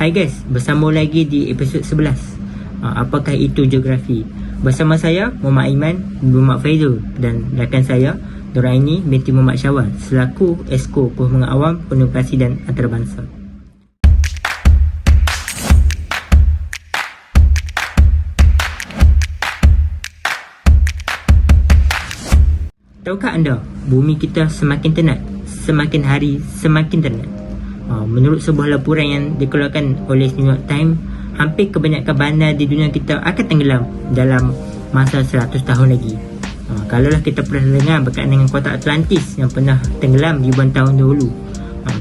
Hai guys, bersama lagi di episod 11. Apakah itu geografi? Bersama saya Muhammad Aiman, Muhammad Faizul dan rakan saya Nuraini binti Muhammad Syawal selaku Esko Perhubungan Awam Komunikasi dan Antarabangsa. Tahukah anda, bumi kita semakin tenat, semakin hari semakin tenat. Menurut sebuah laporan yang dikeluarkan oleh New York Times, hampir kebanyakan bandar di dunia kita akan tenggelam dalam masa 100 tahun lagi. Kalaulah kita pernah dengar berkaitan dengan kotak Atlantis yang pernah tenggelam ribuan tahun dahulu.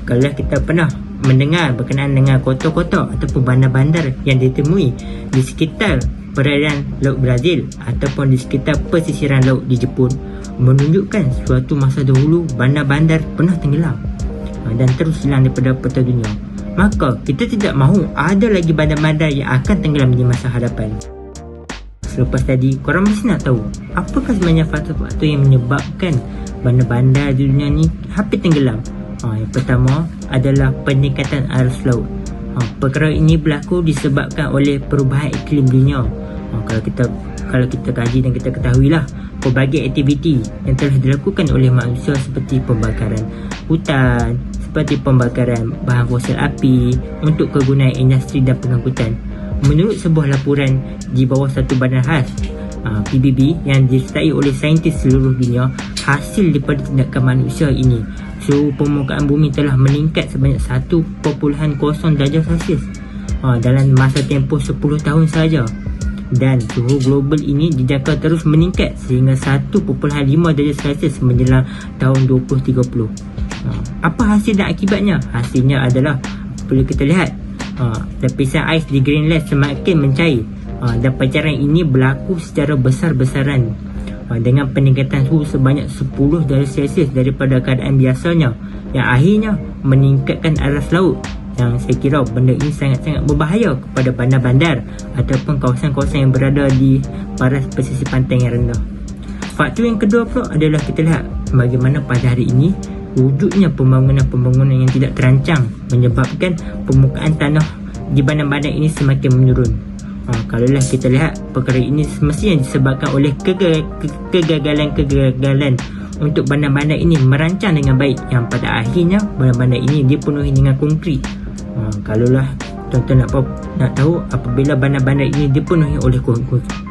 Kalaulah kita pernah mendengar berkenaan dengan kotak-kotak ataupun bandar-bandar yang ditemui di sekitar perairan Laut Brazil ataupun di sekitar pesisiran laut di Jepun, menunjukkan suatu masa dahulu bandar-bandar pernah tenggelam dan terus hilang daripada peta dunia. Maka kita tidak mahu ada lagi bandar-bandar yang akan tenggelam di masa hadapan. Selepas tadi, korang mesti nak tahu apakah sebenarnya faktor-faktor yang menyebabkan bandar-bandar di dunia ni hampir tenggelam. Yang pertama adalah peningkatan arus laut. Perkara ini berlaku disebabkan oleh perubahan iklim dunia. Kalau kita kaji dan kita ketahuilah, pelbagai aktiviti yang telah dilakukan oleh manusia seperti pembakaran hutan, seperti pembakaran bahan fosil api untuk kegunaan industri dan pengangkutan. Menurut sebuah laporan di bawah satu badan khas PBB yang disertai oleh saintis seluruh dunia, hasil daripada tindakan manusia ini, suhu permukaan bumi telah meningkat sebanyak 1.0 darjah Celsius dalam masa tempoh 10 tahun sahaja. Dan suhu global ini dijangka terus meningkat sehingga 1.5 darjah Celsius menjelang tahun 2030. Apa hasil dan akibatnya? Hasilnya adalah, boleh kita lihat, lapisan ais di Greenland semakin mencair dan pancaran ini berlaku secara besar-besaran dengan peningkatan suhu sebanyak 10 darjah Celsius daripada keadaan biasanya, yang akhirnya meningkatkan aras laut. Yang saya kira benda ini sangat-sangat berbahaya kepada bandar-bandar ataupun kawasan-kawasan yang berada di paras pesisir pantai yang rendah. Faktor yang kedua pula adalah kita lihat bagaimana pada hari ini wujudnya pembangunan-pembangunan yang tidak terancang menyebabkan permukaan tanah di bandar-bandar ini semakin menurun. Kalaulah kita lihat, perkara ini semestinya disebabkan oleh kegagalan untuk bandar-bandar ini merancang dengan baik, yang pada akhirnya bandar-bandar ini dipenuhi dengan konkrit. Kalaulah tuan-tuan nak tahu, apabila bandar-bandar ini dipenuhi oleh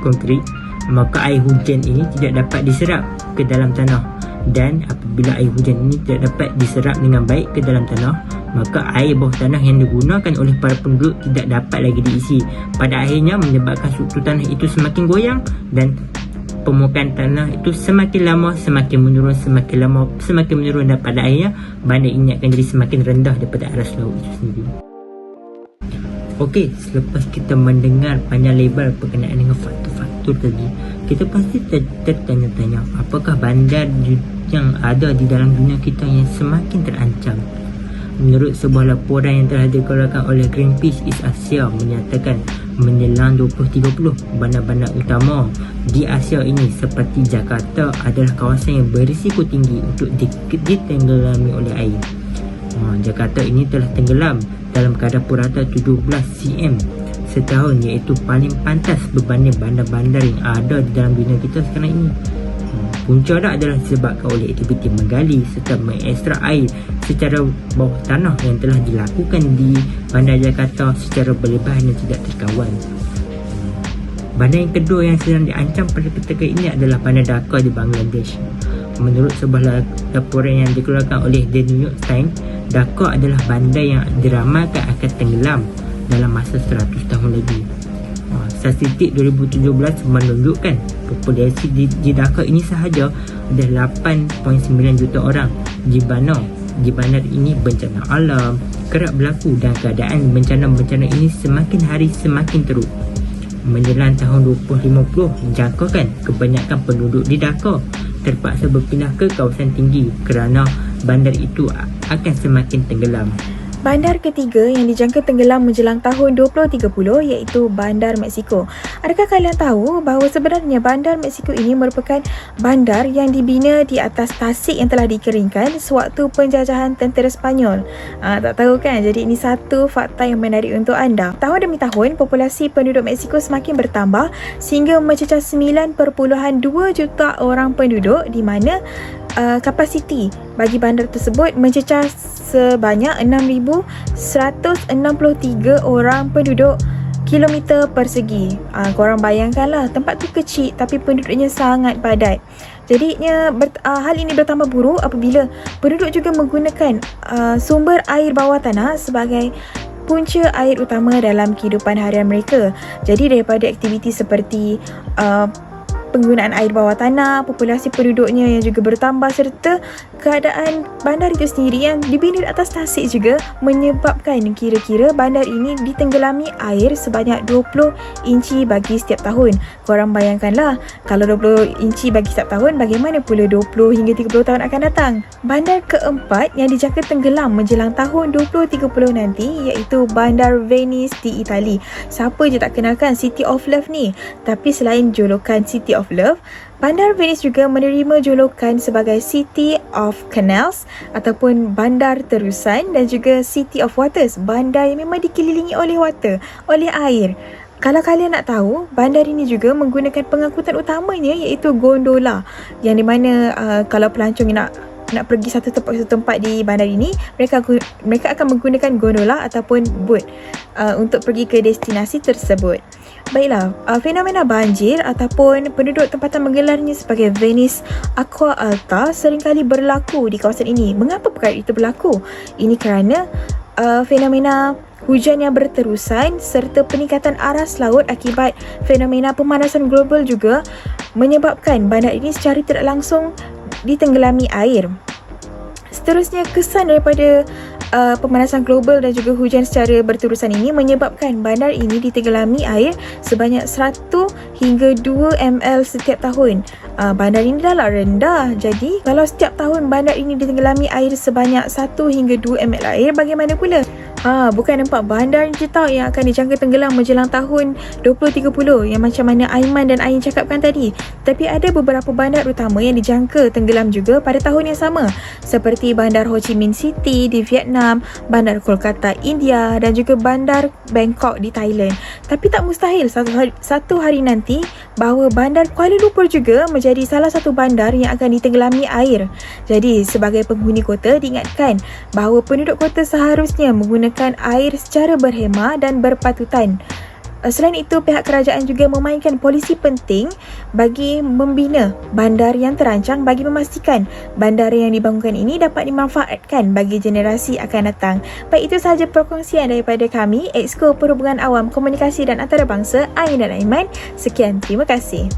konkrit, maka air hujan ini tidak dapat diserap ke dalam tanah, dan apabila air hujan ini tidak dapat diserap dengan baik ke dalam tanah, maka air bawah tanah yang digunakan oleh para penduduk tidak dapat lagi diisi. Pada akhirnya menyebabkan struktur tanah itu semakin goyang dan permukaan tanah itu semakin lama semakin menurun, semakin lama semakin menurun, dan pada akhirnya bandar ini akan jadi semakin rendah daripada aras laut itu sendiri. Okey, selepas kita mendengar panjang lebar berkenaan dengan faktor-faktor tadi, kita pasti tertanya-tanya, apakah bandar yang ada di dalam dunia kita yang semakin terancam? Menurut sebuah laporan yang telah dikeluarkan oleh Greenpeace East Asia menyatakan menjelang 2030, bandar-bandar utama di Asia ini seperti Jakarta adalah kawasan yang berisiko tinggi untuk ditenggelami oleh air. Jakarta ini telah tenggelam dalam kadar purata 17 cm setahun, iaitu paling pantas berbanding bandar-bandar yang ada di dalam dunia kita sekarang ini. Punca dah adalah disebabkan oleh aktiviti menggali serta mengekstrak air secara bawah tanah yang telah dilakukan di bandar Jakarta secara berlebihan dan tidak terkawan. Bandar yang kedua yang sedang diancam pada ketika ini adalah bandar Dhaka di Bangladesh. Menurut sebuah laporan yang dikeluarkan oleh The New York Times, Dhaka adalah bandar yang diramalkan akan tenggelam dalam masa 100 tahun lagi. Statistik 2017 menunjukkan populasi di Dhaka ini sahaja ada 8.9 juta orang. Di bandar ini bencana alam kerap berlaku dan keadaan bencana-bencana ini semakin hari semakin teruk. Menjelang tahun 2050, dijangkakan kebanyakan penduduk di Dhaka terpaksa berpindah ke kawasan tinggi kerana bandar itu akan semakin tenggelam. Bandar ketiga yang dijangka tenggelam menjelang tahun 2030 iaitu Bandar Mexico. Adakah kalian tahu bahawa sebenarnya Bandar Mexico ini merupakan bandar yang dibina di atas tasik yang telah dikeringkan sewaktu penjajahan tentera Sepanyol? Tak tahu kan? Jadi ini satu fakta yang menarik untuk anda. Tahun demi tahun, populasi penduduk Mexico semakin bertambah sehingga mencecah 9.2 juta orang penduduk, di mana kapasiti bagi bandar tersebut mencecah sebanyak 6,163 orang penduduk kilometer persegi. Korang bayangkanlah, tempat tu kecil tapi penduduknya sangat padat. Jadinya hal ini bertambah buruk apabila penduduk juga menggunakan sumber air bawah tanah sebagai punca air utama dalam kehidupan harian mereka. Jadi daripada aktiviti seperti penggunaan air bawah tanah, populasi penduduknya yang juga bertambah serta keadaan bandar itu sendiri yang dibina di atas tasik juga menyebabkan kira-kira bandar ini ditenggelami air sebanyak 20 inci bagi setiap tahun. Korang bayangkanlah, kalau 20 inci bagi setiap tahun, bagaimana pula 20 hingga 30 tahun akan datang? Bandar keempat yang dijangka tenggelam menjelang tahun 2030 nanti iaitu Bandar Venice di Itali. Siapa je tak kenalkan City of Love ni? Tapi selain julukan City of Love, Bandar Venice juga menerima julukan sebagai City of Canals ataupun Bandar Terusan, dan juga City of Waters, bandar yang memang dikelilingi oleh oleh air. Kalau kalian nak tahu, bandar ini juga menggunakan pengangkutan utamanya iaitu gondola, yang di mana kalau pelancong nak pergi satu tempat di bandar ini, mereka akan menggunakan gondola ataupun boat untuk pergi ke destinasi tersebut. Baiklah, fenomena banjir ataupun penduduk tempatan menggelarnya sebagai Venice Aqua Alta seringkali berlaku di kawasan ini. Mengapa perkara itu berlaku? Ini kerana fenomena hujan yang berterusan serta peningkatan aras laut akibat fenomena pemanasan global juga menyebabkan bandar ini secara tidak langsung ditenggelami air. Seterusnya, kesan daripada pemanasan global dan juga hujan secara berterusan ini menyebabkan bandar ini ditenggelami air sebanyak 100 hingga 2 ml setiap tahun. Bandar ini adalah rendah. Jadi, kalau setiap tahun bandar ini ditenggelami air sebanyak 1 hingga 2 ml air, bagaimana pula? Bukan nampak bandar je tau yang akan dijangka tenggelam menjelang tahun 2030 yang macam mana Aiman dan Ain cakapkan tadi. Tapi ada beberapa bandar utama yang dijangka tenggelam juga pada tahun yang sama, seperti Bandar Ho Chi Minh City di Vietnam, Bandar Kolkata India dan juga Bandar Bangkok di Thailand. Tapi tak mustahil satu hari nanti bahawa Bandar Kuala Lumpur juga menjadi salah satu bandar yang akan ditenggelami air. Jadi sebagai penghuni kota, diingatkan bahawa penduduk kota seharusnya menggunakan air secara berhemah dan berpatutan. Selain itu, pihak kerajaan juga memainkan polisi penting bagi membina bandar yang terancang bagi memastikan bandar yang dibangunkan ini dapat dimanfaatkan bagi generasi akan datang. Baik, itu sahaja perkongsian daripada kami, Exco Perhubungan Awam, Komunikasi dan Antarabangsa, Ain dan Aiman. Sekian, terima kasih.